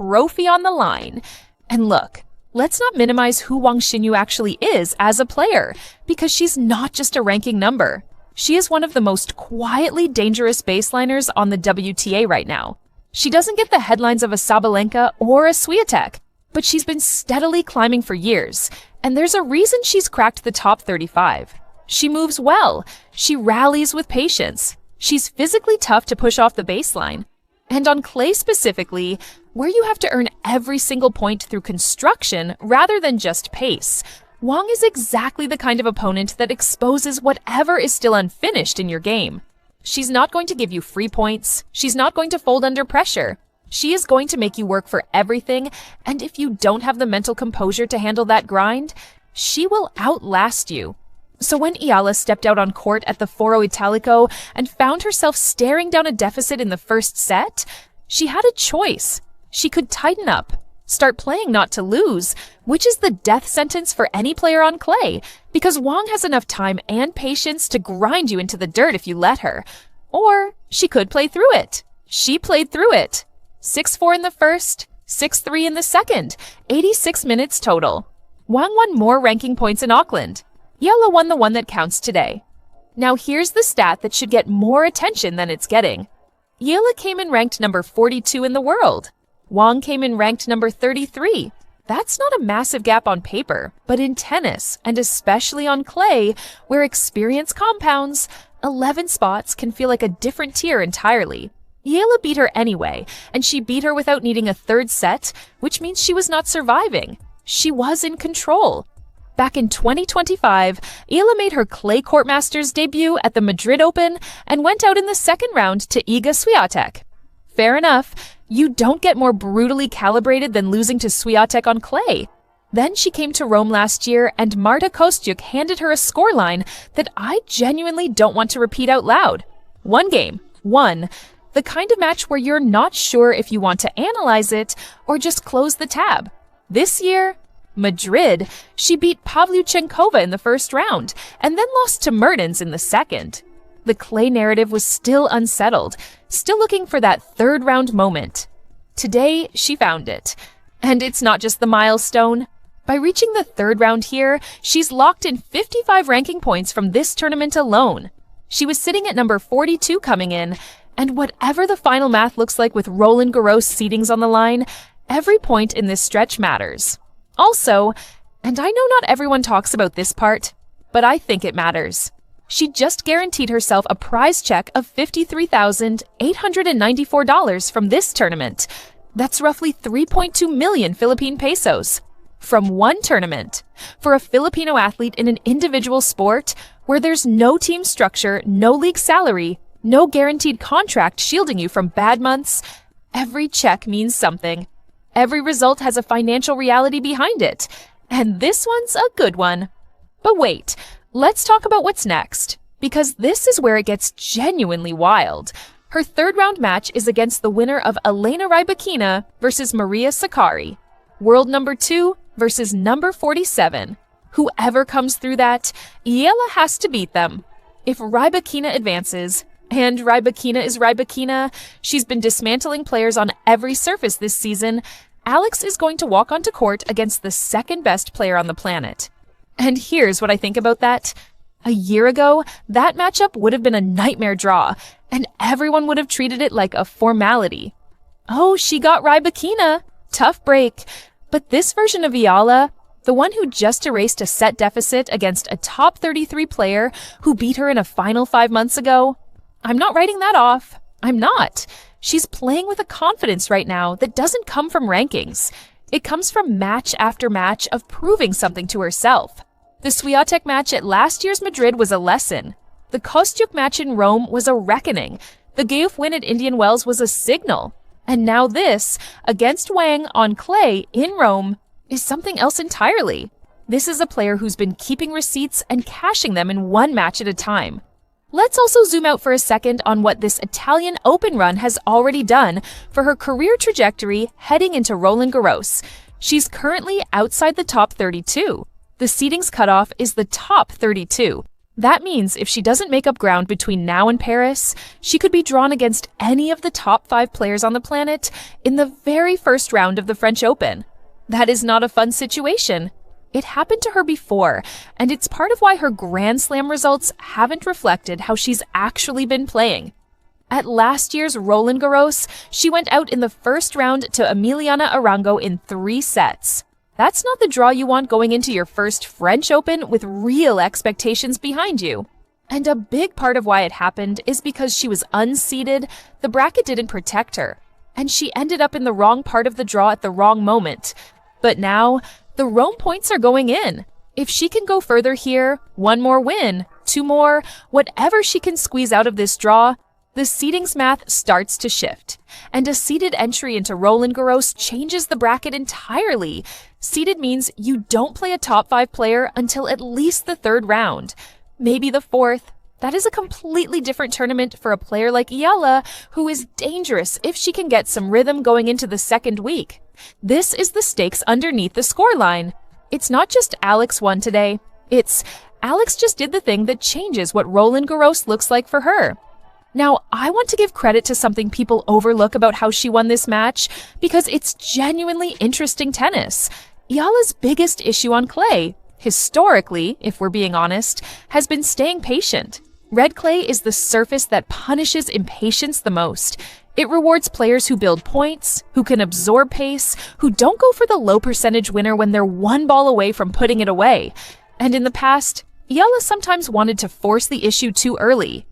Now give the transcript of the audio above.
trophy on the line. And look, let's not minimize who Wang Xinyu actually is as a player, because she's not just a ranking number. She is one of the most quietly dangerous baseliners on the WTA right now. She doesn't get the headlines of a Sabalenka or a Swiatek, but she's been steadily climbing for years, and there's a reason she's cracked the top 35. She moves well, she rallies with patience, she's physically tough to push off the baseline. And on clay specifically, where you have to earn every single point through construction rather than just pace, Wang is exactly the kind of opponent that exposes whatever is still unfinished in your game. She's not going to give you free points, she's not going to fold under pressure. She is going to make you work for everything, and if you don't have the mental composure to handle that grind, she will outlast you. So when Eala stepped out on court at the Foro Italico and found herself staring down a deficit in the first set, she had a choice. She could tighten up, start playing not to lose, which is the death sentence for any player on clay, because Wang has enough time and patience to grind you into the dirt if you let her. Or she could play through it. She played through it. 6-4 in the first, 6-3 in the second, 86 minutes total. Wang won more ranking points in Auckland. Eala won the one that counts today. Now here's the stat that should get more attention than it's getting. Eala came in ranked number 42 in the world. Wang came in ranked number 33. That's not a massive gap on paper, but in tennis, and especially on clay, where experience compounds, 11 spots can feel like a different tier entirely. Eala beat her anyway, and she beat her without needing a third set, which means she was not surviving. She was in control. Back in 2025, Eala made her Clay Court Masters debut at the Madrid Open and went out in the second round to Iga Swiatek. Fair enough, you don't get more brutally calibrated than losing to Swiatek on clay. Then she came to Rome last year and Marta Kostyuk handed her a scoreline that I genuinely don't want to repeat out loud. One game, one. The kind of match where you're not sure if you want to analyze it or just close the tab. This year, Madrid, she beat Pavlyuchenkova in the first round and then lost to Mertens in the second. The clay narrative was still unsettled, still looking for that third round moment. Today, she found it. And it's not just the milestone. By reaching the third round here, she's locked in 55 ranking points from this tournament alone. She was sitting at number 42 coming in, and whatever the final math looks like with Roland Garros seedings on the line, every point in this stretch matters. Also, and I know not everyone talks about this part, but I think it matters. She just guaranteed herself a prize check of $53,894 from this tournament. That's roughly 3.2 million Philippine pesos. From one tournament. For a Filipino athlete in an individual sport where there's no team structure, no league salary, no guaranteed contract shielding you from bad months, every check means something. Every result has a financial reality behind it, and this one's a good one. But wait, let's talk about what's next, because this is where it gets genuinely wild. Her third round match is against the winner of Elena Rybakina versus Maria Sakkari. World number 2 versus number 47. Whoever comes through that, Eala has to beat them. If Rybakina advances, and Rybakina is Rybakina, she's been dismantling players on every surface this season, Alex is going to walk onto court against the second best player on the planet. And here's what I think about that. A year ago, that matchup would have been a nightmare draw, and everyone would have treated it like a formality. Oh, she got Rybakina. Tough break. But this version of Eala, the one who just erased a set deficit against a top 33 player who beat her in a final 5 months ago, I'm not writing that off. I'm not. She's playing with a confidence right now that doesn't come from rankings. It comes from match after match of proving something to herself. The Swiatek match at last year's Madrid was a lesson. The Kostyuk match in Rome was a reckoning. The Gauff win at Indian Wells was a signal. And now this, against Wang on clay in Rome, is something else entirely. This is a player who's been keeping receipts and cashing them in one match at a time. Let's also zoom out for a second on what this Italian Open run has already done for her career trajectory heading into Roland Garros. She's currently outside the top 32. The seedings cutoff is the top 32. That means if she doesn't make up ground between now and Paris, she could be drawn against any of the top 5 players on the planet in the very first round of the French Open. That is not a fun situation. It happened to her before, and it's part of why her Grand Slam results haven't reflected how she's actually been playing. At last year's Roland Garros, she went out in the first round to Emiliana Arango in 3 sets. That's not the draw you want going into your first French Open with real expectations behind you. And a big part of why it happened is because she was unseeded, the bracket didn't protect her, and she ended up in the wrong part of the draw at the wrong moment. But now, the Rome points are going in. If she can go further here, 1 more win, 2 more, whatever she can squeeze out of this draw, the seedings math starts to shift, and a seeded entry into Roland Garros changes the bracket entirely. Seeded means you don't play a top 5 player until at least the 3rd round, maybe the 4th. That is a completely different tournament for a player like Eala, who is dangerous if she can get some rhythm going into the 2nd week. This is the stakes underneath the scoreline. It's not just Alex won today, it's Alex just did the thing that changes what Roland Garros looks like for her. Now, I want to give credit to something people overlook about how she won this match, because it's genuinely interesting tennis. Eala's biggest issue on clay, historically, if we're being honest, has been staying patient. Red clay is the surface that punishes impatience the most. It rewards players who build points, who can absorb pace, who don't go for the low percentage winner when they're 1 ball away from putting it away. And in the past, Eala sometimes wanted to force the issue too early.